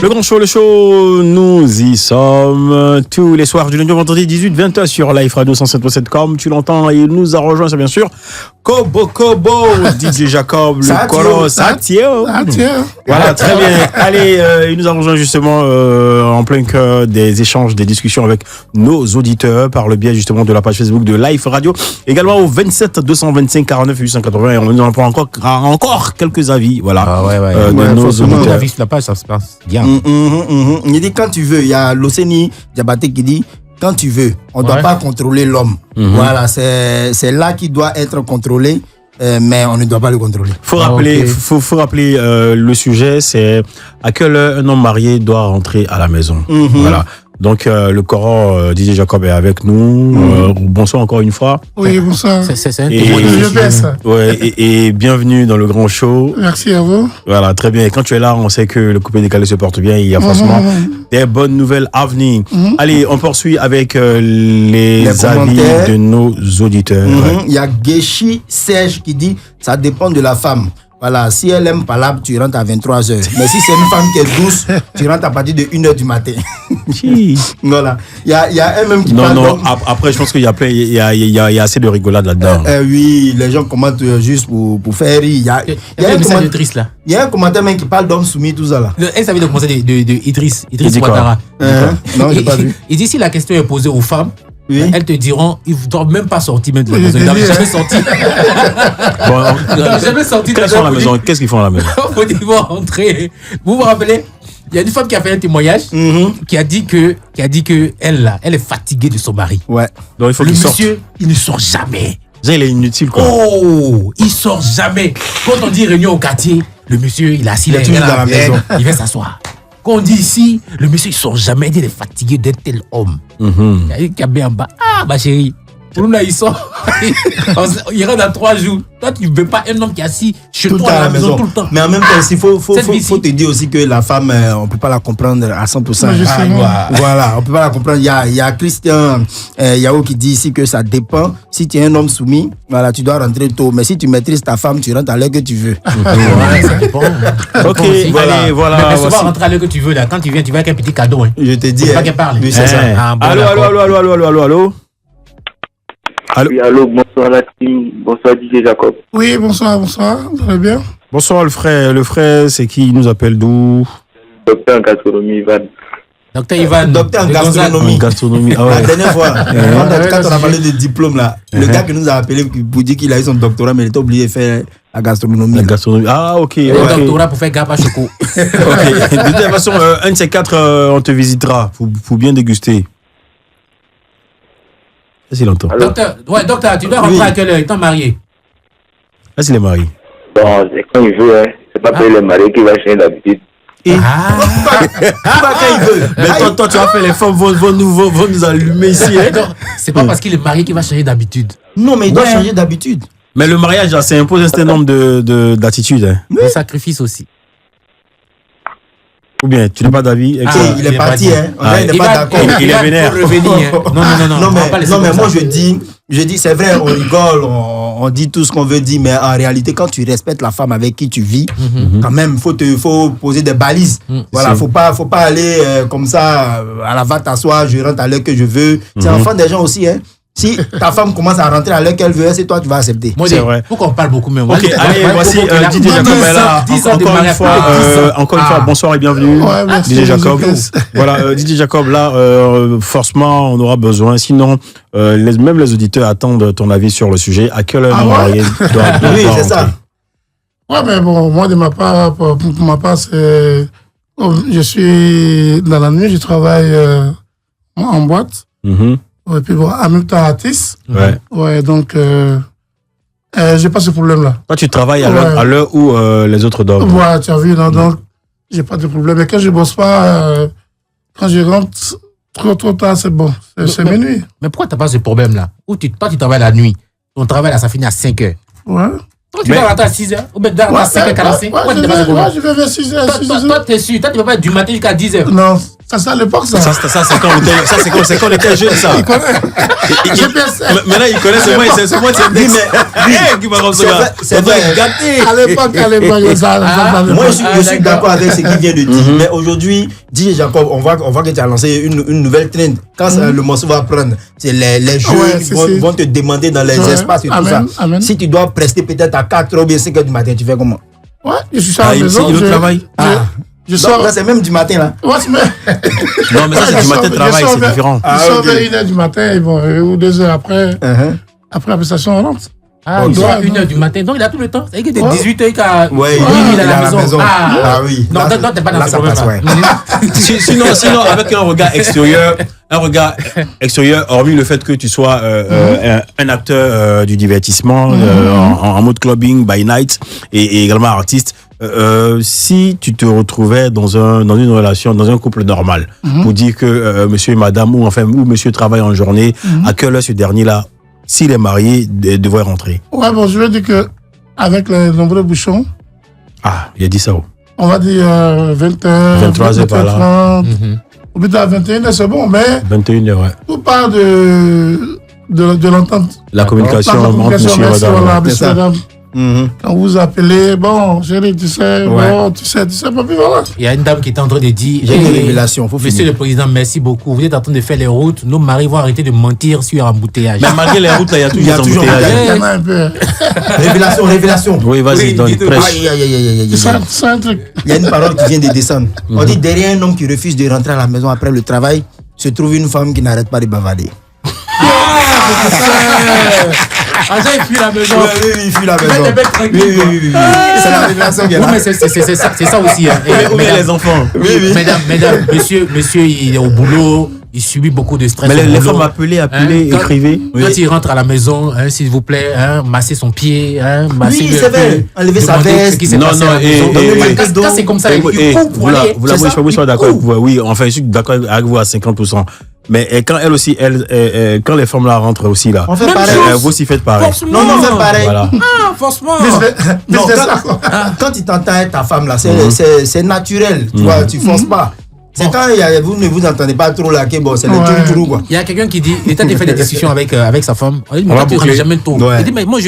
Le grand show, nous y sommes tous les soirs du lundi au vendredi 18-20h sur Live Radio 107.7 comme tu l'entends. Et il nous a rejoint, c'est bien sûr Kobo DJ Jacob, le colosse, ça tient. Voilà, très bien. Allez, il nous a rejoint justement en plein cœur des échanges, des discussions avec nos auditeurs par le biais justement de la page Facebook de Live Radio. Également au 27 225 49 880 et on nous en prend encore quelques avis. Voilà. De nos auditeurs. Avis sur la page, ça se passe bien. Il dit quand tu veux. Il y a Loseni Diabaté qui dit quand tu veux. On ne doit pas contrôler l'homme. Voilà, c'est là qu'il doit être contrôlé. Mais on ne doit pas le contrôler. Faut rappeler le sujet, c'est à quelle heure un homme marié doit rentrer à la maison. Voilà. Donc le Coran DJ Jacob est avec nous. Bonsoir encore une fois. Oui, bonsoir. Et bienvenue dans le grand show. Merci à vous. Voilà, très bien. Et quand tu es là, on sait que le coupé décalé se porte bien. Il y a forcément des bonnes nouvelles à venir. Allez, on poursuit avec les avis de nos auditeurs. Il y a Geshi Serge qui dit ça dépend de la femme. Voilà, si elle aime palabre, tu rentres à 23h. Mais si c'est une femme qui est douce, tu rentres à partir de 1h du matin. Voilà. Il y a elle-même qui parle. Non, après, je pense qu'il y a assez de rigolade là-dedans. Oui, les gens commentent juste pour faire rire. Il y a un commentaire triste là. Il y a un commentaire même qui parle d'homme soumis, tout ça là. Elle savait de commencer de Idriss Ouattara. Non, j'ai pas vu. Il dit si la question est posée aux femmes, elles te diront, ils ne doivent même pas sortir même de la maison. Ils n'avaient jamais sorti. Jamais sorti de la maison. Qu'est-ce qu'ils font à la maison? Ils vont rentrer. Vous vous rappelez? Il y a une femme qui a fait un témoignage qui a dit que elle est fatiguée de son mari. Ouais. Donc il faut qu'il sorte. Monsieur, il ne sort jamais. Il est inutile quoi. Oh, il sort jamais. Quand on dit réunion au quartier, le monsieur il est assis là, dans la maison. Il va s'asseoir. Quand on dit ici, le monsieur il sort jamais, il est fatigué d'un tel homme. Il y a une cabine en bas. Ah, ma chérie, pour nous là, il sort. Il rentre dans 3 jours. Toi, tu ne veux pas un homme qui est assis chez toi à la maison tout le temps. Mais en même temps, il faut te dire aussi que la femme, on ne peut pas la comprendre à 100%. Voilà, on ne peut pas la comprendre. Il y a Christian Yao qui dit ici que ça dépend. Si tu es un homme soumis, voilà, tu dois rentrer tôt. Mais si tu maîtrises ta femme, tu rentres à l'heure que tu veux. Ça dépend. Ok, allez, voilà. Mais souvent, rentrer à l'heure que tu veux. Là. Quand tu viens avec un petit cadeau. Hein. Je te dis. C'est pas qu'elle parle. Oui, c'est ça. Allô. Oui, allô, bonsoir la team, bonsoir DJ Jacob. Oui, bonsoir, vous allez bien? Bonsoir le frère, c'est qui? Il nous appelle d'où? Docteur en gastronomie, Ivan. Docteur en gastronomie. Ah ouais. La dernière fois, quand on a parlé de diplôme là, le gars qui nous a appelé pour dire qu'il a eu son doctorat, mais il était obligé de faire la gastronomie. Ah, ok. Le doctorat pour faire gaffe à choco. Ok. De toute façon, un de ces 4, on te visitera pour bien déguster. Est-ce qu'il entend? Docteur, tu dois rentrer à quelle heure? Ils t'ont marié? Est-ce qu'il est marié? Bon, c'est quand il veut, hein. C'est pas pour les mariés qui va changer d'habitude. Pas quand il veut. Mais toi, tu as fait les femmes vont nous allumer ici. C'est pas parce qu'il est marié qu'il va changer d'habitude. Non, mais il doit changer d'habitude. Mais le mariage, là, ça impose un certain nombre d'attitudes. Hein. Le sacrifice aussi. Ou bien, tu n'as pas d'avis? Il est parti, hein. Il n'est pas d'accord. Il est vénère. Non, mais moi, je dis, c'est vrai, on rigole, on dit tout ce qu'on veut dire, mais en réalité, quand tu respectes la femme avec qui tu vis, quand même, faut poser des balises. Voilà, faut pas aller comme ça, à la va t'asseoir, je rentre à l'heure que je veux. C'est enfant des gens aussi, hein. Si ta femme commence à rentrer à l'heure qu'elle veut, c'est toi tu vas accepter. Moi, c'est vrai. Faut qu'on parle beaucoup, mais ok, allez, voici DJ Jacob est là. Encore une fois, bonsoir et bienvenue. DJ Jacob. Voilà, DJ Jacob, là, forcément, on aura besoin. Sinon, même les auditeurs attendent ton avis sur le sujet. À quelle heure un marié doit oui, c'est ça. Ouais, mais bon, moi, de ma part, pour ma part, c'est. Je suis dans la nuit, je travaille en boîte. Et puis bon, en même temps artiste. Ouais, donc j'ai pas ce problème-là. Toi, tu travailles à l'heure où les autres dorment. Ouais, tu as vu, non, donc j'ai pas de problème. Et quand je bosse pas, quand je rentre trop tard, c'est bon. C'est minuit. Mais pourquoi t'as pas ce problème-là? Toi, tu travailles la nuit. Ton travail, là, ça finit à 5 heures. Ouais. Toi, tu vas rentrer à 6h ou bien à 5h45. Ouais, je vais vers 6h. Toi, t'es sûr. Toi, tu vas pas être du matin jusqu'à 10h. Non, ça c'est à l'époque, ça. Ça, c'est quand on était jeune, ça. Il connaît. Maintenant, il connaît ce moi, c'est Index. Qui va comme ça. C'est vrai. À l'époque, ça. Moi, je suis d'accord avec ce qu'il vient de dire. Mais aujourd'hui, DJ Jacob, on voit que tu as lancé une nouvelle trend. Quand le morceau va prendre, c'est les jeux vont te demander dans les espaces et tout ça. Si tu dois prester peut-être à 4h ou bien 5h du matin, tu fais comment? Ouais, je suis à la maison. Il travaille. Je sors. C'est même du matin, là. Ouais, non, mais ça, c'est du matin de travail, c'est différent. Ils sortent vers 1h du matin, ou 2h après. Après la prestation, on rentre. Ah, il doit 1h du matin, donc il a tout le temps. C'est que de 18h jusqu'à il est à la maison. Ah oui. Non, toi, t'es pas dans ce problème. Sinon, avec un regard extérieur, hormis le fait que tu sois un acteur du divertissement en mode clubbing by night et également artiste, si tu te retrouvais dans une relation, dans un couple normal, pour dire que monsieur et madame ou monsieur travaille en journée, à quelle heure ce dernier-là, s'il est marié, devrait rentrer? Ouais, bon, je veux dire que avec les nombreux bouchons. Ah, il a dit ça. On va dire 20h, 23h par là. Ou plutôt à 21h, c'est bon, mais. 21h, ouais. Tout part de l'entente. La communication entre monsieur et madame. Quand vous appelez, bon, chérie, tu sais, bon, tu sais, papi, voilà. Il y a une dame qui est en train de dire, j'ai une révélation, faut Monsieur le Président, merci beaucoup. Vous êtes en train de faire les routes. Nos maris vont arrêter de mentir sur l'embouteillage. Mais malgré les routes, là, il y a toujours des embouteillages. Révélation. Oui, vas-y, donne prêche. C'est un truc. Il y a une parole qui vient de descendre. On dit derrière un homme qui refuse de rentrer à la maison après le travail, se trouve une femme qui n'arrête pas de bavarder. Il fuit la maison. Oui, il fuit la maison. Oui. C'est la révélation qui est là. Oui, mais c'est ça aussi. Mais les enfants. Mesdames, monsieur, il est au boulot. Il subit beaucoup de stress. Mais les femmes appelez, écrivez. Quand il rentre à la maison, s'il vous plaît, masser son pied, masser oui, c'est vrai. Enlever sa veste. Quand c'est comme ça, il court pour aller. Vous l'avouez, je suis pas d'accord avec vous. Oui, enfin, je suis d'accord avec vous à 50%. Mais quand elle aussi, quand les femmes là rentrent aussi là, on fait pareil. Vous aussi faites pareil. Non, on fait pareil. Voilà. Forcément. Non, quand tu t'entends avec ta femme là, c'est naturel. Tu vois, tu forces pas. C'est quand vous ne vous entendez pas trop là, bon, c'est le tour quoi. Il y a quelqu'un qui dit, il était fait des discussions avec sa femme. Il dit, mais tu rentres jamais tôt. Il dit, mais moi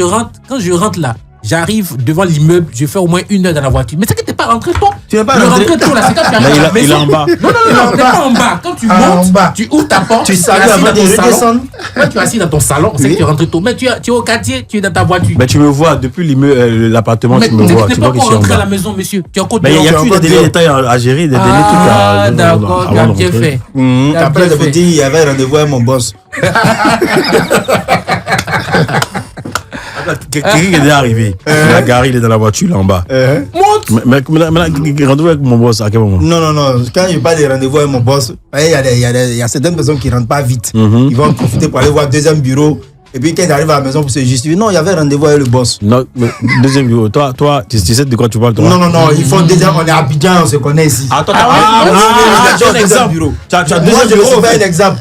quand je rentre là, j'arrive devant l'immeuble, je fais au moins 1 heure dans la voiture. Mais c'est que t'es pas rentré tôt. Tu n'es pas rentré tôt là, c'est quand tu arrives à la maison. Il est en bas. Non, t'es pas en bas. Quand tu montes, tu ouvres ta porte, tu salues avant de redescendre. Quand tu es assis dans ton salon, c'est que tu rentres tôt. Mais tu es au quartier, tu es dans ta voiture. Mais tu me vois depuis l'immeuble, l'appartement, tu me vois. Mais tu n'es pas encore rentré à la maison, monsieur. Tu es encore dehors. Mais il y a toujours des détails à gérer, des délais tout à. Ah, d'accord, tu as bien fait. Après, je vous dis, il y avait rendez-vous avec mon boss. Quelqu'un est déjà arrivé. La gare, il est dans la voiture là en bas. Monte. Mais rendez-vous avec mon boss à quel moment? Non. Quand il parle de rendez-vous avec mon boss, il y a certaines personnes qui ne rentrent pas vite. Ils vont profiter pour aller voir deuxième bureau. Et puis quand ils arrivent à la maison pour se justifier, non, il y avait rendez-vous avec le boss. Non, mais deuxième bureau. Toi, tu sais de quoi tu parles, toi? Non, il faut déjà, on est à Abidjan, on se connaît ici. Attends, tu as un exemple. Moi, je me suis fait un exemple.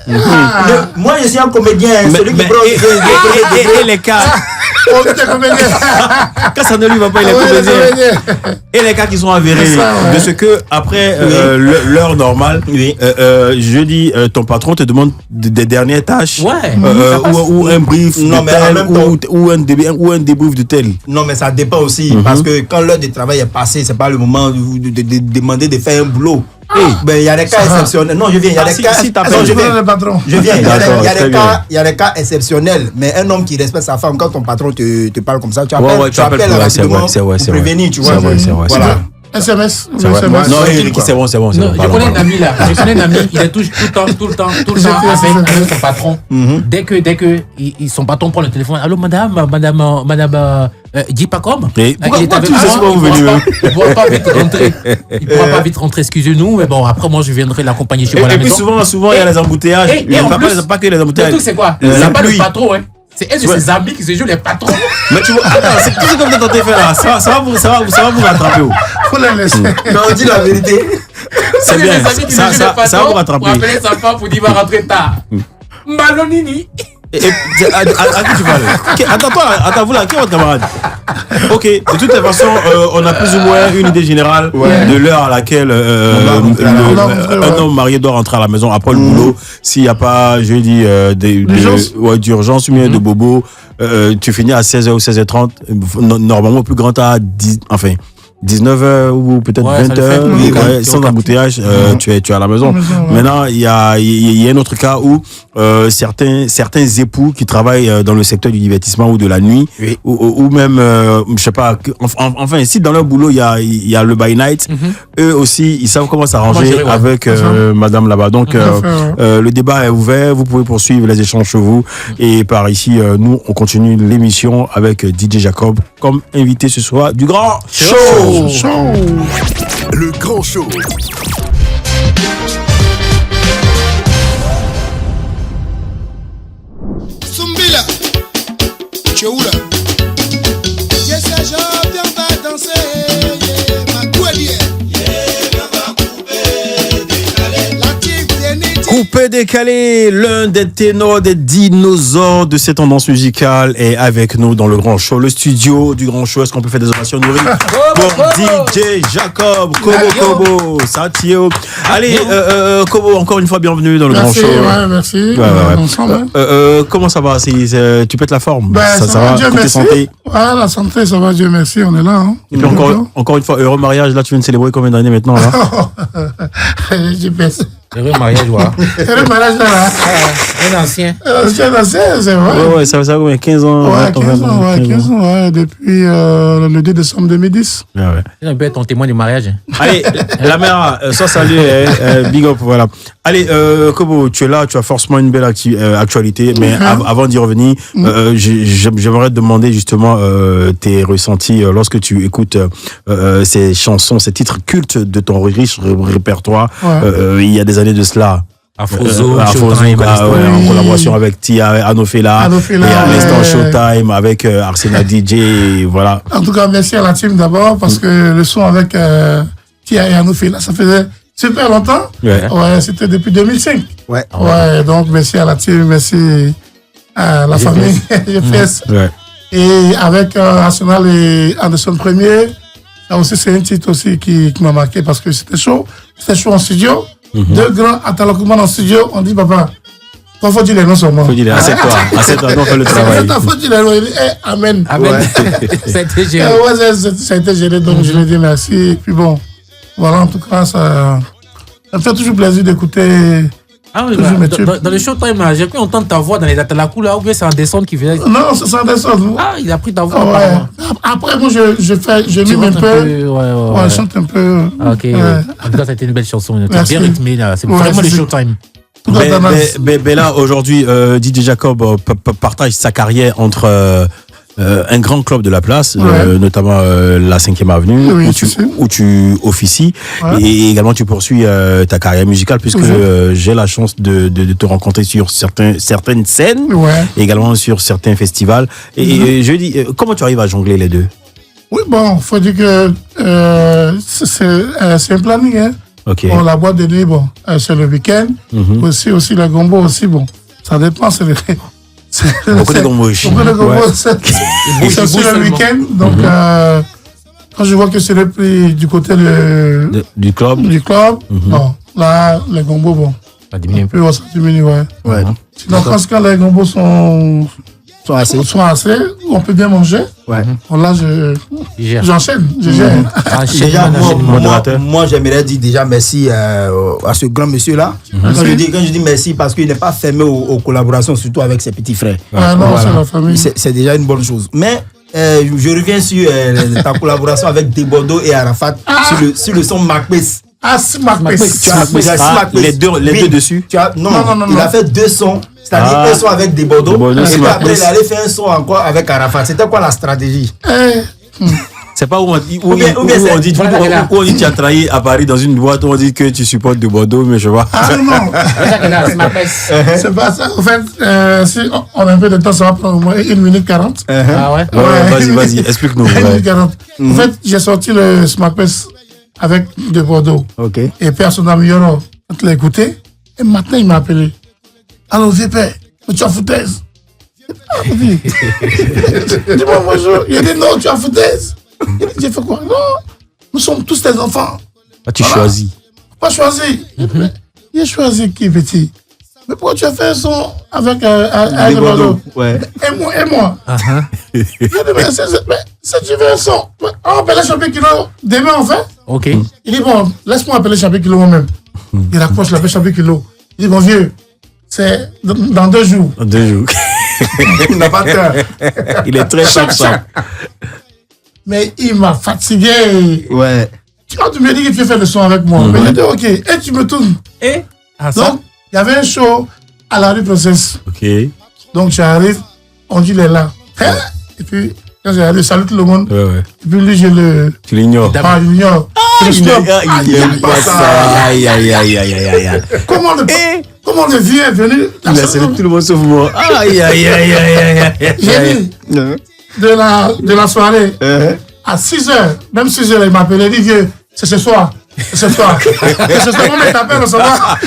Moi, je suis un comédien, celui qui prend. Et les cas. Quand ça ne lui va pas, il est comédien. Et les cas qui sont avérés de ce que, après l'heure normale, je dis, ton patron te demande des dernières tâches. Ou un brief ou un débrief de tel. Non, mais ça dépend aussi. Parce que quand l'heure de travail est passée, c'est pas le moment de demander de faire un boulot. Ben, il y a des cas exceptionnels. Non, je viens. Il y a des cas. Je viens. Il y a des cas exceptionnels. Mais un homme qui respecte sa femme, quand ton patron te parle comme ça, tu appelles rapidement pour prévenir, tu vois. Voilà. SMS. Non, c'est bon. Je connais un ami là. Il est tout le temps avec son patron. Dès que son patron prend le téléphone, allô madame, dis pas comme. Pourquoi tu sais pas vous venez? Il ne pourra pas vite rentrer. Excusez-nous, mais bon, après moi je viendrai l'accompagner chez moi à la maison. Et puis souvent il y a les embouteillages. Et en plus, pas que les embouteillages. Le truc c'est quoi? C'est pas le patron, hein. C'est un de ses amis qui se joue les patrons. Mais tu vois, c'est tout ce que vous êtes en train de faire là. Ça va vous rattraper. Faut la laisser. Non, on dit la vérité. C'est bien. Ça va vous rattraper. Pour appeler sa femme pour dire qu'il va rentrer tard. Malonini. À qui tu parles? Attends, vous là, qui est votre camarade? Ok, de toute façon, on a plus ou moins une idée générale de l'heure à laquelle un homme marié doit rentrer à la maison après le boulot. S'il n'y a pas, je dis, d'urgence ou bien de bobo, tu finis à 16h ou 16h30. Normalement, plus grand à 19h ou peut-être 20h, sans embouteillage, tu es à la maison. Maintenant, il y a un autre cas où certains époux qui travaillent dans le secteur du divertissement ou de la nuit, ou même, je sais pas, enfin, si dans leur boulot, il y a le by night, eux aussi, ils savent comment s'arranger avec madame là-bas. Donc, le débat est ouvert, vous pouvez poursuivre les échanges chez vous. Et par ici, nous, on continue l'émission avec DJ Jacob comme invité ce soir du Grand Show. Le Grand Show. Zumbila, tu es où là? Je sais, je viens pas danser. Ma doualière. Coupé décalé, l'un des ténors des dinosaures de cette tendance musicale est avec nous dans le Grand Show, le studio du Grand Show. Est-ce qu'on peut faire des ovations nourries pour DJ Jacob, Kobo, Satio. Allez, Kobo, encore une fois, bienvenue dans le Grand Show. Merci. Comment ça va? Tu pètes la forme? Ça va? Dieu Côté merci. santé? Ouais, la santé, ça va, Dieu merci, on est là. Hein. Et puis encore une fois, heureux mariage. Là, tu viens de célébrer combien d'années maintenant là? J'ai baissé. Heureux mariage, voilà. Heureux mariage là. Un ancien. Un ancien, c'est vrai. Ouais, ça fait 15 ans. Ouais, 15 ans, depuis le 2 décembre 2010. Ouais. C'est un peu ton témoin du mariage. Allez, la mère, soit salut, big up, voilà. Allez, Kobo, tu es là, tu as forcément une belle actualité, mais avant d'y revenir, j'aimerais te demander justement tes ressentis lorsque tu écoutes ces chansons, ces titres cultes de ton riche répertoire. Il y a des années de cela. Afrozo, en collaboration avec Tia, Anofela, et à l'instant Showtime avec Arsenal DJ, voilà. En tout cas, merci à la team d'abord, parce que le son avec Tia et Anofela, ça faisait super longtemps. Ouais, c'était depuis 2005. Ouais, donc merci à la team, merci à la famille GFS. Et avec Arsenal et Anderson Premier, là aussi c'est un titre aussi qui m'a marqué parce que c'était chaud en studio. Deux grands interlocuteurs en studio, on dit papa, il faut dire les noms sur moi. Il faut dire, assieds-toi, on fait le travail. Il faut dire les noms, il dit, amen. Ça a été géré. Ça a été géré, donc je lui dis merci. Et puis bon, voilà, en tout cas, ça me fait toujours plaisir d'écouter. Ah oui, dans le Showtime, j'ai pu entendre ta voix dans les Atalakou là, ou bien c'est Anderson qui faisait. Non, c'est Anderson. Ah, il a pris ta voix. Ouais. Après, moi, je mime un peu. Ouais, je chante un peu. Ok. En tout cas, ça a été une belle chanson. Bien rythmée là. C'est vraiment le Showtime. Mais là, aujourd'hui, DJ Jacob partage sa carrière entre un grand club de la place, notamment la 5e Avenue, où tu officies, et également tu poursuis ta carrière musicale, puisque j'ai la chance de te rencontrer sur certaines scènes, et également sur certains festivals. Et je dis, comment tu arrives à jongler les deux? Oui, bon, faut dire que c'est un planning, hein. Okay. Bon, la boîte de nuit, bon, c'est le week-end. Aussi la gombo aussi, bon. Ça dépend, beaucoup de gombo aussi. Beaucoup de gombo, c'est aussi le week-end. Donc, quand je vois que c'est le prix du côté du club, bon, là, les gombos, bon. Ça diminue un peu. Ça diminue, ouais. Sinon, quand les gombos sont assez, on peut bien manger. Bon, là, j'enchaîne. Je gère. Déjà, moi, j'aimerais dire déjà merci à ce grand monsieur-là. Quand je dis merci, parce qu'il n'est pas fermé aux collaborations, surtout avec ses petits frères. Non, c'est la famille. C'est déjà une bonne chose. Mais je reviens sur ta collaboration avec Debodo et Arafat sur le son Macbeth. Les deux dessus. Non, il a fait 2 sons. C'est-à-dire un son avec Debodo, et puis après il allait faire un son encore avec Arafat. C'était quoi la stratégie? C'est pas où on dit tu as travaillé à Paris dans une boîte où on dit que tu supportes Debodo, mais je vois. Non. C'est pas ça. En fait, si on a un peu de temps, ça va prendre au moins 1 minute 40. Ah ouais? Vas-y, explique-nous. 1 minute 40. En fait, j'ai sorti le Smackfest avec Debodo. Et personne n'a mis Yoro. Quand il l'a écouté, et maintenant il m'a appelé. Alors, vieux père, tu as foutaise. Dis-moi bonjour. Il a dit non, tu as foutaise. J'ai fait quoi? Non, nous sommes tous des enfants. Ah, tu choisis. Pas choisi. Il a choisi qui, petit? Mais pourquoi tu as fait un son avec Bordeaux? Ouais. Et moi. Il a dit, mais si tu veux un son, on appelle le champion kilo. Demain, on fait. Ok. Il dit, bon, laisse-moi appeler champion kilo moi-même. Il raccroche l'appel champion kilo. Il dit, mon vieux, c'est dans 2 jours. Dans 2 jours. Il n'a pas peur. Il est très chaque. Mais il m'a fatigué. Ouais. Quand tu me dis que tu fais le son avec moi, mais j'ai dit, ok, et tu me tournes. Et Donc, il y avait un show à la rue Process. Ok. Donc, j'arrive, on dit, il est là. Hein? Et puis, quand j'arrive, salut tout le monde. Ouais. Et puis, lui, je le. Tu l'ignores. Ah, il l'ignore. Il n'aime pas ça. Aïe. Comment le vieux est venu? Il a salué tout le monde sauf moi. Aïe. J'ai dit, de la soirée, à 6h, même 6h, il m'appelait, il dit, vieux, c'est ce soir. C'est ce soir. Comment il t'appelle ce soir?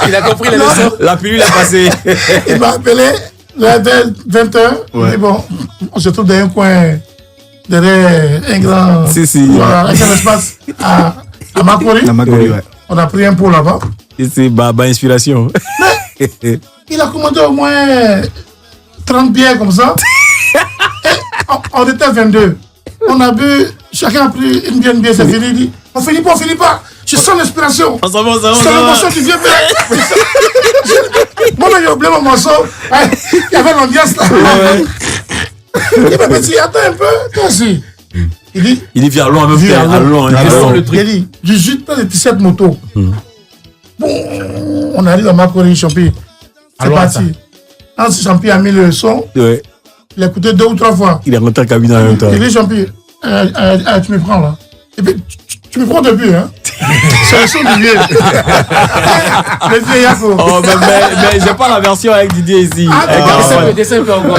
il a compris la leçon. La pilule est passée. Il m'a appelé vers 20h. Il dit, bon, on se trouve dans un coin, derrière un grand. Voilà, un espace à Makori. Ouais. On a pris un pot là-bas. C'est Baba Inspiration. Mais il a commandé au moins 30 bières comme ça. Et on était 22. On a bu, chacun a pris une bière, c'est fini. Il dit, on finit pas. Je sens l'inspiration. On s'en va. C'est l'émotion qui vient. Moi, j'ai oublié mon morceau. Il y avait l'ambiance là. Il dit, mais petit, attends un peu, toi aussi. Il dit, viens, allons, même faire. Allons. Le truc. Il dit, 18 pas de 17 motos. Bon, on arrive à Makori, Champi. C'est parti. Quand Champi a mis le son, Ouais. il a écouté 2 ou 3 fois. Il est rentré en cabine en même temps. Il dit, Champi, tu me prends là. Et puis, tu me prends depuis, hein. C'est le son du vieux. Le vieux Yako. Oh, mais j'ai pas la version avec Didier ici. Descends un peu encore.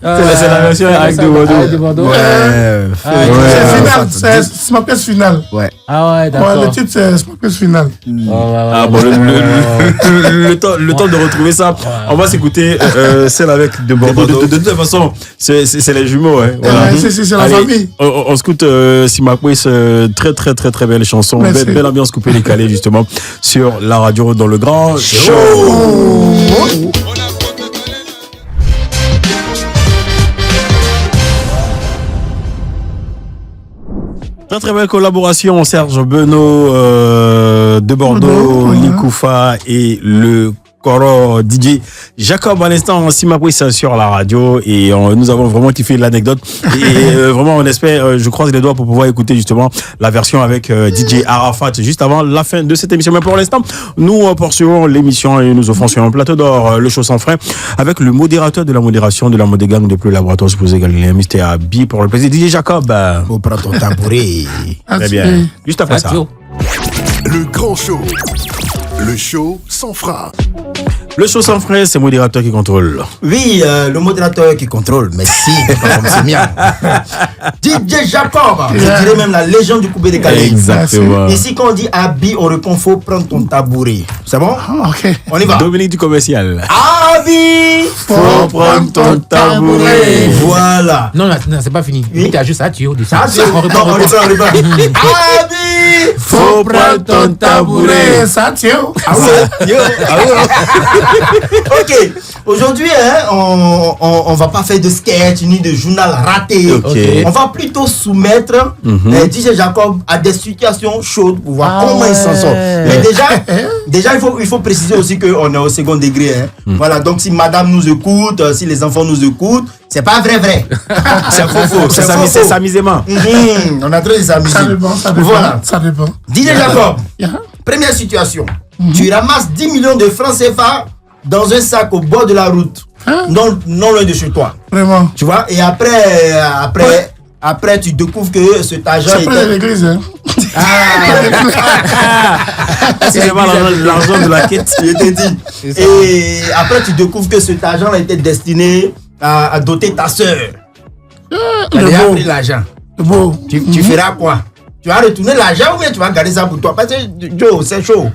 C'est la version avec de Bordeaux. Ouais. C'est final, c'est ma pièce finale. Ouais. Ah ouais, d'accord. Le titre, c'est ma pièce finale. Ah bon, le temps de retrouver ça, on va s'écouter celle avec de Bordeaux. De toute façon, c'est les jumeaux. Hein. Voilà. C'est la famille. On s'écoute Simakwis, très belle chanson, belle ambiance coupée décalée justement sur la radio dans le grand show. Très belle collaboration, Serge Benoît de Bordeaux, Likoufa et le Coro DJ Jacob à l'instant, Simakwis sur la radio et nous avons vraiment kiffé l'anecdote et vraiment on espère, je croise les doigts pour pouvoir écouter justement la version avec DJ Arafat juste avant la fin de cette émission. Mais pour l'instant, nous poursuivons l'émission et nous offrons sur un plateau d'or le show sans frein avec le modérateur de la modération de la mode gang de plus laboratoire supposé Galilée, Mr. Abi pour le plaisir. DJ Jacob. Faut prendre ton tabouret. Très bien. Juste après ça. Le grand show. Le show sans frein. Le show sans frein, c'est le modérateur qui contrôle. Oui, le modérateur qui contrôle. Merci, comme c'est bien. DJ Jacob, je dirais même la légende du coupé décalé. Exactement. Ici, quand on dit Abi, on répond faut prendre ton tabouret. C'est bon? Ok. On y va. Dominique du commercial. Abi, faut prendre ton tabouret. Voilà. Non, c'est pas fini. Oui. Tu as juste à tuer au-dessus. On reprend. Abi, faut prendre ton tabouret. Ça tient. Ah ouais. Ok, aujourd'hui, on va pas faire de sketch ni de journal raté. Okay. On va plutôt soumettre DJ Jacob à des situations chaudes pour voir comment il s'en sort. Mais déjà il faut préciser aussi qu'on est au second degré. Voilà, donc si madame nous écoute, si les enfants nous écoutent, c'est pas vrai. C'est faux. C'est s'amusement. On a trop de s'amuser. Ça dépend. Voilà. Ça dépend. DJ Jacob, première situation. Tu ramasses 10 millions de francs CFA dans un sac au bord de la route, non loin de chez toi. Vraiment. Tu vois, et après tu découvres que cet argent C'est près de l'église, hein. C'est vraiment l'argent de la quête. Je t'ai dit. Et après tu découvres que cet argent était destiné à doter ta soeur. Tu as déjà pris l'argent. Tu feras quoi? Tu vas retourner l'argent ou bien tu vas garder ça pour toi? Parce que Joe, c'est chaud.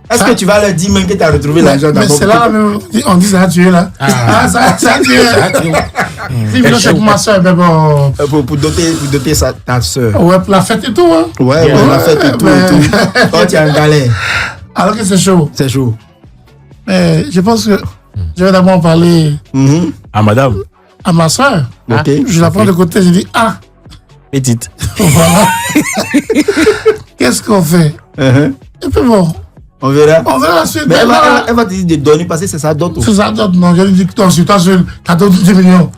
Est-ce que tu vas leur dire même que tu as retrouvé l'argent dans mais c'est là même, on dit ça a tué là. Ça a tué. C'est pour ma soeur, mais bon. Pour doter ta soeur. Ouais, pour la fête et tout. Hein. Ouais, pour la fête et tout. Quand tu es en galère. Alors que c'est chaud. C'est chaud. Mais je pense que je vais d'abord parler à madame. À ma soeur. Ok. Je la prends de côté, je dis petite. Voilà. Qu'est-ce qu'on fait? Et puis bon. On verra. On verra la suite. Mais elle va te dire de donner parce que c'est sa dot. C'est sa dot, non. Je lui dis que toi, sur toi seul, t'as donné 10 millions.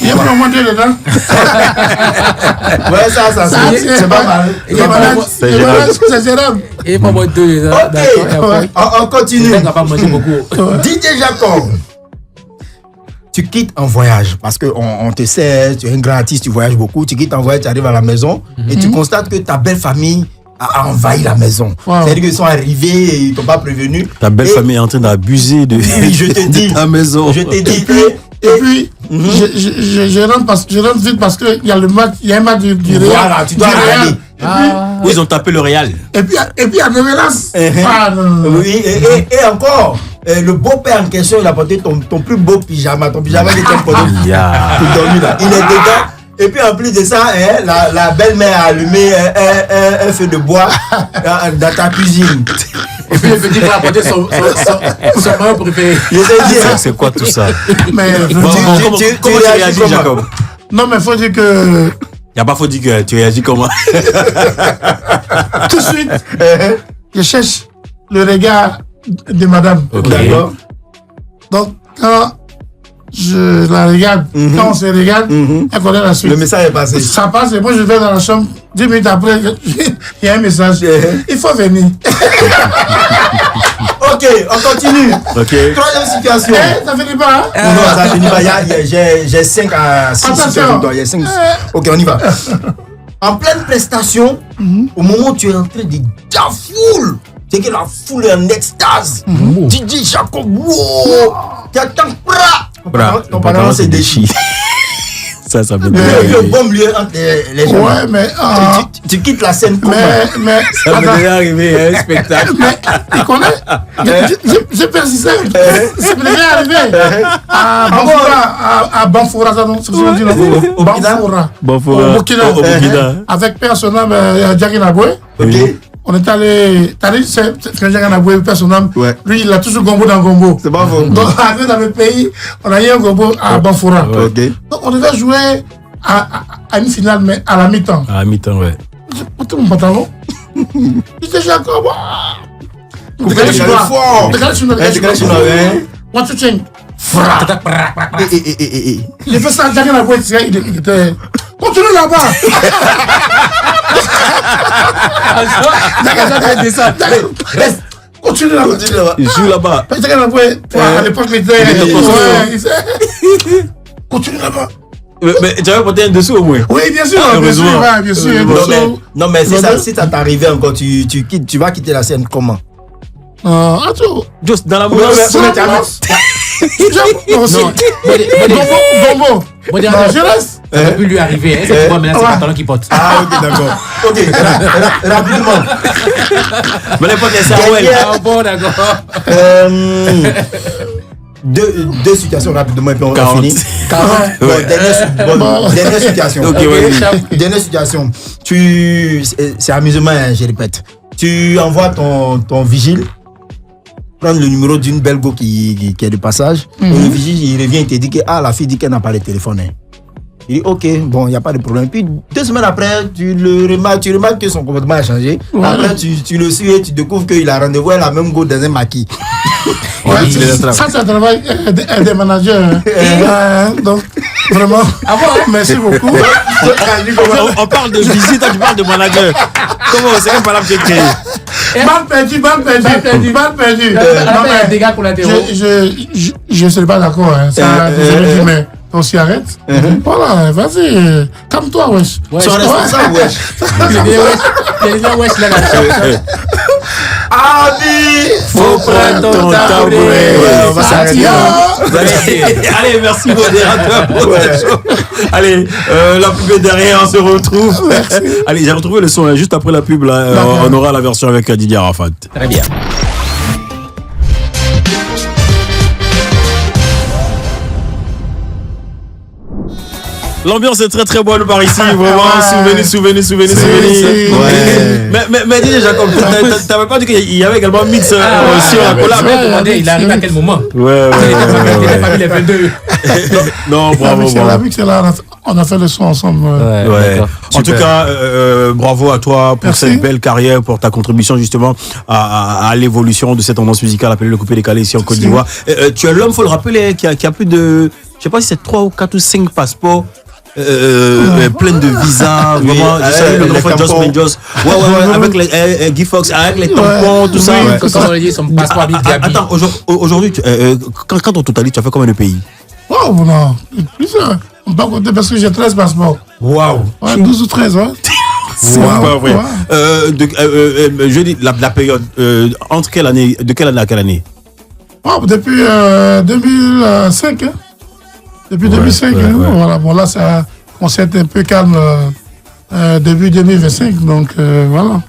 Il y a pas moins de dedans. Ouais, ça, c'est pas mal. C'est gérable. Et pas moins de dedans. On continue. On va pas manger beaucoup. DJ Jacob. Tu quittes en voyage parce qu'on te sait, tu es un grand artiste, tu voyages beaucoup. Tu quittes en voyage, tu arrives à la maison et tu constates que ta belle famille a envahi la maison. C'est-à-dire qu'ils sont arrivés et ils ne t'ont pas prévenu. Ta belle famille est en train d'abuser de, de ta maison. Je t'ai dit. Et puis, je rentre vite parce qu'il y a le match, il y a un match du Real. Voilà, tu dois aller. Où ils ont tapé le Real. Et puis à Novelas. Oui, et encore, le beau-père en question, il a porté ton plus beau pyjama. Ton pyjama qui était pour dormir là. Il est dedans. Et puis en plus de ça, la belle-mère a allumé un feu de bois dans ta cuisine. Et puis le petit va apporter son maillot préféré. C'est quoi tout ça? Mais comment tu réagis, Jacob? Non, mais faut dire que. Il n'y a pas faut dire que tu réagis comment? Tout de suite, je cherche le regard de madame. D'accord. Donc, quand je la regarde, quand on se regarde, elle connaît la suite. Le message est passé. Ça passe et moi je vais dans la chambre. 10 minutes après, il y a un message. Il faut venir. Ok, on continue. Okay. Troisième situation. Ça finit pas. Hein? Non, ça finit pas. J'ai 5 à 6 situations. Il y a 5. Ok, on y va. En pleine prestation, au moment où tu es en train de la foule, c'est que la foule est en extase. DJ Jacob, wow, tu attends, ton pantalon se déchire. Ça me le bon milieu entre les gens. Ouais, mais. Tu quittes la scène comment? Mais. Ça m'est déjà arrivé à un spectacle. Mais, tu connais? J'ai persisté. Ça m'est déjà arrivé. À Banfoura, ça non? C'est ce qu'on dit, non? Banfoura. Au Burkina. Avec personnel Jackie Naboué. Ok. On est allé. T'as dit, c'est Jackie Naboué, personnel. Lui, il a toujours gombo dans gombo. C'est pas faux. Donc, arrivé dans le pays, on a eu un gombo à Banfoura. Ok. Donc, on devait jouer à une finale, mais à la mi-temps. À la mi-temps, ouais. J'ai porté mon pantalon. J'étais Jacob. T'es fort. What you think? Il fait ça, Jackie Naboué, il était. Continue là-bas. Reste. Continue là-bas. Il joue là-bas. Jackie Naboué, à l'époque, il était. Continue là-bas. Mais tu avais porté un dessous au moins? Oui, bien sûr. Bien sûr. Non, mais si ça t'arrivait encore, tu vas quitter la scène comment? Juste dans la Bombo. Je reste. Ça peut plus lui arriver. C'est pourquoi maintenant c'est le pantalon qu'il porte. Ah, ok, d'accord. Ok, rapidement. Mais l'époque est ça, ouais. Bon, d'accord. Deux situations rapidement et puis on va finir. 40. Dernière situation. Ok, dernière situation. C'est amusement, hein, je répète. Tu envoies ton vigile prendre le numéro d'une belle go qui est de passage. Et le vigile, il revient, il te dit que la fille dit qu'elle n'a pas de téléphone. Hein. Il dit ok, bon, il n'y a pas de problème. Puis 2 semaines après, tu remarques que son comportement a changé. Après, tu le suis et tu découvres qu'il a rendez-vous à la même go dans un maquis. Ça, c'est un travail des managers. Donc, vraiment, merci beaucoup. On parle de visite, tu parles de manager. Comment c'est un parlant que tu es? Balle perdue. Des gars collatéraux. Je ne suis pas d'accord. Ça, désolé, mais on s'y arrête. Voilà, vas-y. Calme-toi, wesh. Son responsable, wesh. Wesh, là, Abi, faut prendre ton tabouret. On va s'arrêter. Allez, merci modérateur. Allez, la pub est derrière, on se retrouve. Allez, j'ai retrouvé le son juste après la pub. Là, on aura la version avec Didier Arafat. Très bien. L'ambiance est très très bonne par ici, vraiment. Souvenez. Mais dis Jacob, t'avais pas dit qu'il y avait également mix sur la collab. Il arrive à quel moment? Ouais. Il n'a pas mis les 22. Non, bravo. La mix, on a fait le son ensemble. Ouais. En tout cas, bravo à toi pour cette belle carrière, pour ta contribution justement à l'évolution de cette tendance musicale appelée le coupé-décalé ici en Côte d'Ivoire. Tu es l'homme, faut le rappeler, qui a plus de, je sais pas si c'est 3 ou 4 ou 5 passeports. Plein de visas, vraiment. Je salue le grand frère Joss. Ouais, avec les Guy Fox, avec les tampons, tout ça. Quand on dit son passeport habite Gabi. Attends, aujourd'hui, quand on totalise, tu as fait combien de pays? Oh, non, plusieurs. On peut compter parce que j'ai 13 passeports. Waouh! Ouais, 12 ou 13, ouais. C'est pas vrai. Je dis la période, entre quelle année, de quelle année à quelle année? Oh, depuis 2005, hein. Depuis 2005, voilà. Bon, là, ça commence à être un peu calme début 2025, donc voilà.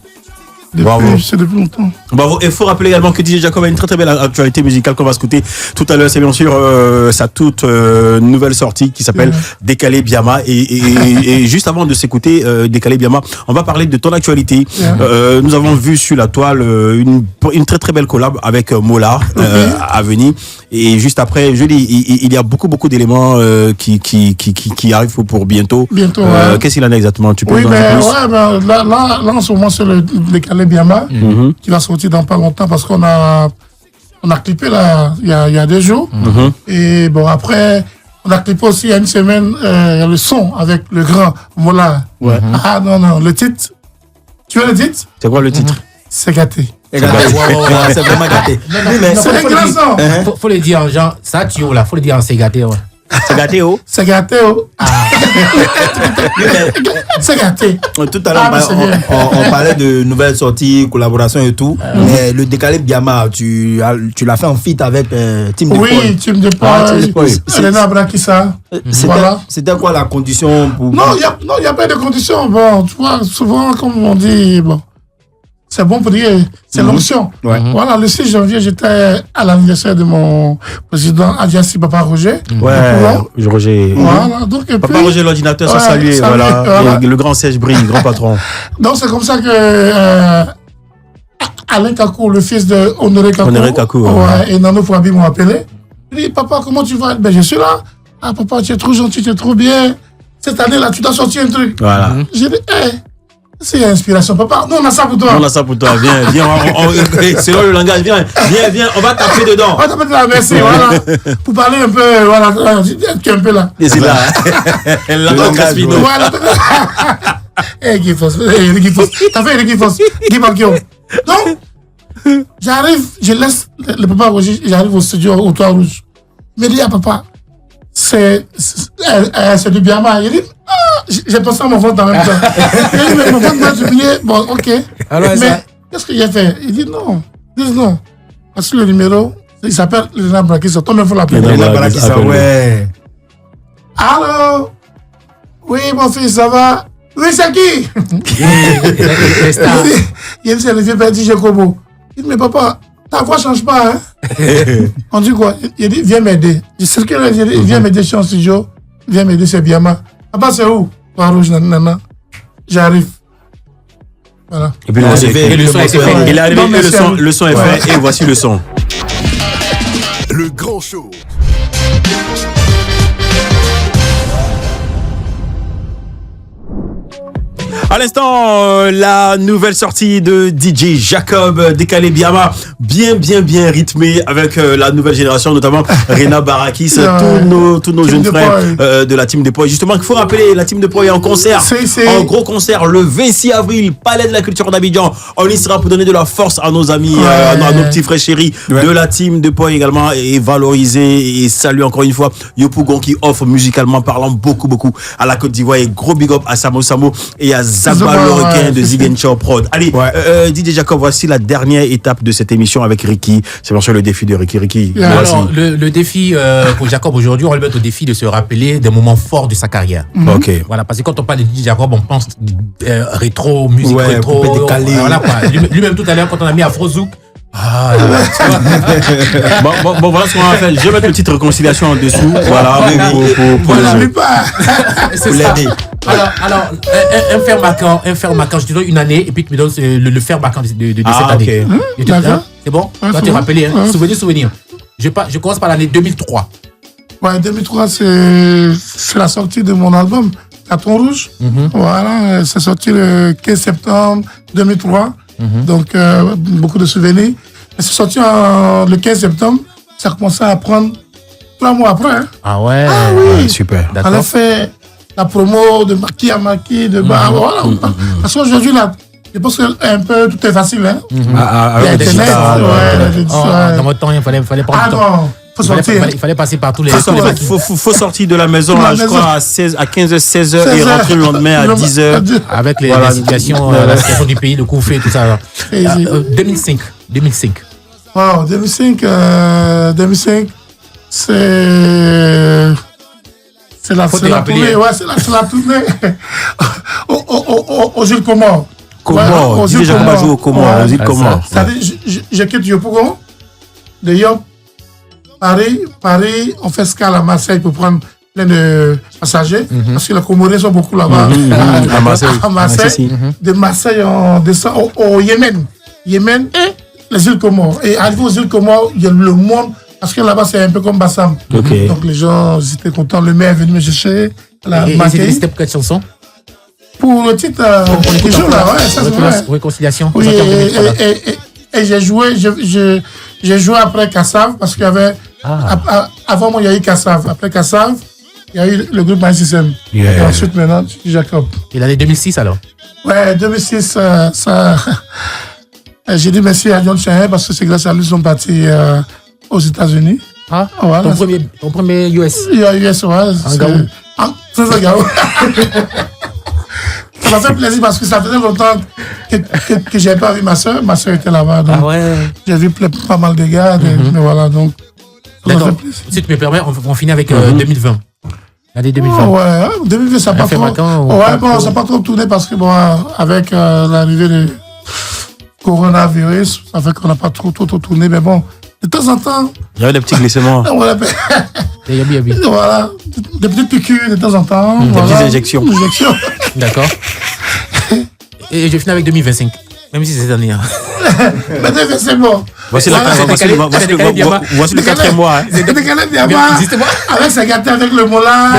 C'est depuis longtemps. Bravo. Et il faut rappeler également que DJ Jacob a une très très belle actualité musicale qu'on va écouter tout à l'heure. C'est bien sûr sa toute nouvelle sortie qui s'appelle Décalé Biama. Et juste avant de s'écouter Décalé Biama, on va parler de ton actualité. Nous avons vu sur la toile une très très belle collab avec Mola à venir. Et juste après, je dis, il y a beaucoup d'éléments qui arrivent pour bientôt. Qu'est-ce qu'il en a exactement? Tu peux là en ce moment c'est le Décalé Biama qui va sortir dans pas longtemps parce qu'on a clippé là il y a 2 jours. Et bon, après on a clippé aussi il y a une semaine le son avec le grand Mola. Ah non, le titre, tu vois le titre? C'est quoi le titre? C'est gâté. C'est vraiment gâté. C'est un grand son. Faut le dire en genre, ça tu là, faut le dire en c'est gâté. C'est gâté, oh. C'est gâté, oh. C'est gâté. Tout à l'heure, on parlait de nouvelles sorties, collaborations et tout. Mais le Décalé Biama, tu l'as fait en feat avec Team de Paul. Oui, Team de Paul. Selena Brakissa. C'était quoi la condition pour... Non, il n'y a pas de condition. Bon, tu vois, souvent, comme on dit, bon. C'est bon pour dire, c'est l'onction. Voilà, le 6 janvier, j'étais à l'anniversaire de mon président Adjassi Papa Roger. Roger. Voilà, donc, Papa Roger, l'ordinateur, ça salué, voilà. Et le grand Serge Brie, grand patron. Donc, c'est comme ça que Alain Kakou, le fils de Honoré Kakou, et Nano Fouabi m'ont appelé. Il dit, papa, comment tu vas? Ben, je suis là. Ah, papa, tu es trop gentil, tu es trop bien. Cette année-là, tu t'as sorti un truc. Voilà. J'ai dit, c'est inspiration, papa. Nous, on a ça pour toi. On a ça pour toi. Viens. Selon le langage, viens. On va taper dedans. On va taper dedans, merci. Voilà. Pour parler un peu, voilà. Tu es un peu là. Et c'est là. Le langage. Voilà. Guy Foss. T'as fait Guy Foss. Guy Bakio. Donc, j'arrive, je laisse le papa Roger, j'arrive au studio au Toit Rouge. Il me dit, papa, c'est du Biama. Il dit, j'ai pensé à mon ventre en même temps. Il dit, mais mon ventre m'a oublié. Bon, ok. Alors, mais qu'est-ce qu'il a fait? Il dit non. Parce que le numéro, il s'appelle Léna Brakissa. Toi-même, il faut l'appeler. Léna Brakissa, ouais. Allô? Oui, mon fils, ça va? Oui, c'est qui? Il dit, c'est le vieux père DJ Kobo. Il dit, mais papa, ta voix ne change pas, hein? On dit quoi? Il dit, viens m'aider. Je sais qu'il dit, viens m'aider chez un studio. Viens m'aider, c'est Biama. Papa, c'est où? Toit Rouge, nanana. J'arrive. Voilà. Et puis le son est fait. Il est arrivé, le son est fait, et voici le son. Le grand show. À l'instant, la nouvelle sortie de DJ Jacob, Décalé Biama, bien rythmé avec la nouvelle génération, notamment Rena Barakis, tous nos jeunes frères de la team de Poy. Justement, il faut rappeler, la team de Poy est en concert, en gros concert, le 26 avril, Palais de la Culture d'Abidjan. On y sera pour donner de la force à nos amis, à nos petits frères chéris de la team de Poy également, et valoriser et saluer encore une fois Yopougon qui offre musicalement parlant beaucoup à la Côte d'Ivoire, et gros big up à Samo et à Zaba Loriquin de Ziguinchor Prod. Allez, DJ Jacob, voici la dernière étape de cette émission avec Ricky. C'est bien sûr le défi de Ricky. Alors, le défi pour Jacob aujourd'hui, on va le mettre au défi de se rappeler des moments forts de sa carrière. Ok. Voilà, parce que quand on parle de DJ Jacob, on pense rétro, musique rétro. Décalé. Voilà quoi. Lui-même tout à l'heure, quand on a mis Afrozouk, Bon, voilà ce qu'on va faire. Je vais mettre le titre réconciliation en dessous. Voilà, pour la le jeu. plupart. C'est ça. Alors, un fer marquant, je te donne une année et puis tu me donnes le fer marquant de cette année. C'est bon? Tu vas te rappeler, hein? Souvenir. Je commence par l'année 2003. Ouais, 2003, c'est la sortie de mon album, Carton Rouge. Voilà, c'est sorti le 15 septembre 2003. Donc, beaucoup de souvenirs. Mais c'est sorti le 15 septembre. Ça a commencé à prendre 3 mois après. Hein. Ah ouais? Ah oui. Super. On a fait la promo de maquis à maquis, de bar. Voilà. Parce qu'aujourd'hui, là, je pense que un peu tout est facile. Hein. Il y a Internet. Dans votre temps, il fallait prendre du temps. Il fallait passer par tous les maquis. Faut sortir de la maison, là, je crois, à 15h, 16h et rentrer le lendemain à 10h. Avec la situation du pays, le couvre-feu et tout ça. 2005. Wow, 2005, c'est la tournée. Ouais, c'est la tournée aux îles Comores. Comores, DJ Jacob joue aux Comores, aux îles Comores. C'est-à-dire, je quitte Yopougon, de Yop, Paris, on fait escale à Marseille pour prendre plein de passagers, parce que les Comoriens sont beaucoup là-bas. À Marseille. De Marseille, on descend au Yémen. Yémen et les îles Comores. Et arrivé aux îles Comores, il y a le monde, parce que là-bas, c'est un peu comme Bassam. Donc les gens étaient contents. Le maire est venu me chercher. C'était pour quelle chanson? Pour le titre, toujours là, ouais, ça c'est vrai. Réconciliation. Oui, et j'ai joué après Kassav, parce qu'il y avait. Avant moi, il y a eu Kassav. Après Kassav, il y a eu le groupe My System. Et ensuite, maintenant, Jacob. Et l'année 2006 alors? Ouais, 2006, ça. J'ai dit merci à John Chahin parce que c'est grâce à lui qu'ils sont partis aux États-Unis. Ah, voilà. Ton premier US? US, ouais. En Gaou. C'est Gaou. Ça m'a fait plaisir parce que ça faisait longtemps que je n'avais pas vu ma soeur. Ma soeur était là-bas. Donc j'ai vu pas mal de gars. Mais voilà, donc. D'accord. Si tu me permets, on finit avec 2020. L'année 2020. Ouais, 2020, ça n'a pas trop. Ouais, bon, ça n'a pas trop tourné parce que, bon, avec l'arrivée du coronavirus, ça fait qu'on n'a pas trop tourné. Mais bon, de temps en temps. Il y avait des petits glissements. Voilà, des petites piqûres de temps en temps. Des petites injections. D'accord. Et je finis avec 2025. Même si c'est cette année. Mais c'est bon. Voici le 4e mois. C'est décalé Biama. Avec sa gâteau avec le mola.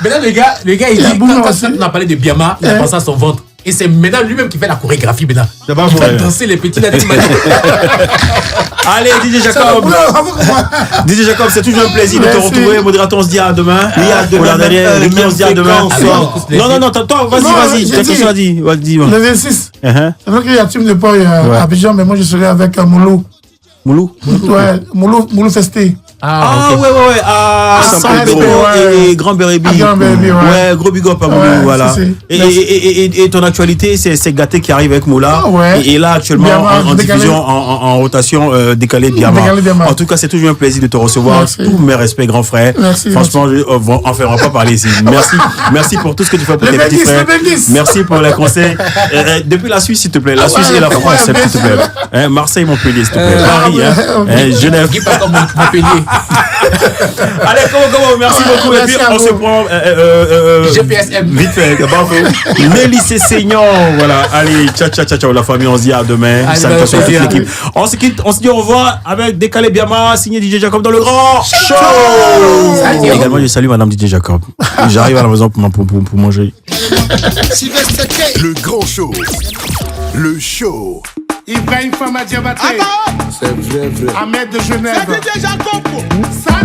Maintenant, les gars, il dit, quand on a parlé de Biama, il a pensé à son ventre. Et c'est maintenant lui-même qui fait la chorégraphie maintenant. Il va danser les petits là. Allez, DJ Jacob. DJ Jacob, c'est toujours un plaisir de te retrouver. Modérateur, on se dit à demain. Oui, à demain. On se dit à demain. Non, toi, vas-y. T'as quelque chose à dire. Le 26. C'est vrai qu'il y a Team de Poi à Abidjan, mais moi je serai avec Moulou. Ouais, Moulou Festé. Ah, okay. Ouais. Ah, et Grand Bérébi. Ouais, gros big up à Moulou, voilà. Et ton actualité, c'est Gâté qui arrive avec Moula. Et là, actuellement, en diffusion, en rotation, décalé Biama. En tout cas, c'est toujours un plaisir de te recevoir. Tous mes respects, grand frère. Franchement, on ne fera pas parler ici. Merci pour tout ce que tu fais pour tes petits frères. Merci pour les conseils. Depuis la Suisse, s'il te plaît. La Suisse et la France, s'il te plaît. Marseille, Montpellier, s'il te plaît. Paris, Genève. Montpellier. Allez, comment, merci beaucoup. Et puis, on se prend GPSM. Vite fait, bravo. Mélisse Seignan, voilà. Allez, ciao, la famille, on se dit à demain. Salutations à toute l'équipe. On se quitte, on se dit au revoir avec Décalé Biama, signé DJ Jacob dans le grand show. Également, je salue Madame DJ Jacob. J'arrive à la maison pour manger. Le grand show. Le show. Ibrahim Fama Diabaté. C'est vrai. Ahmed de Genève. C'est DJ Jacob. Ça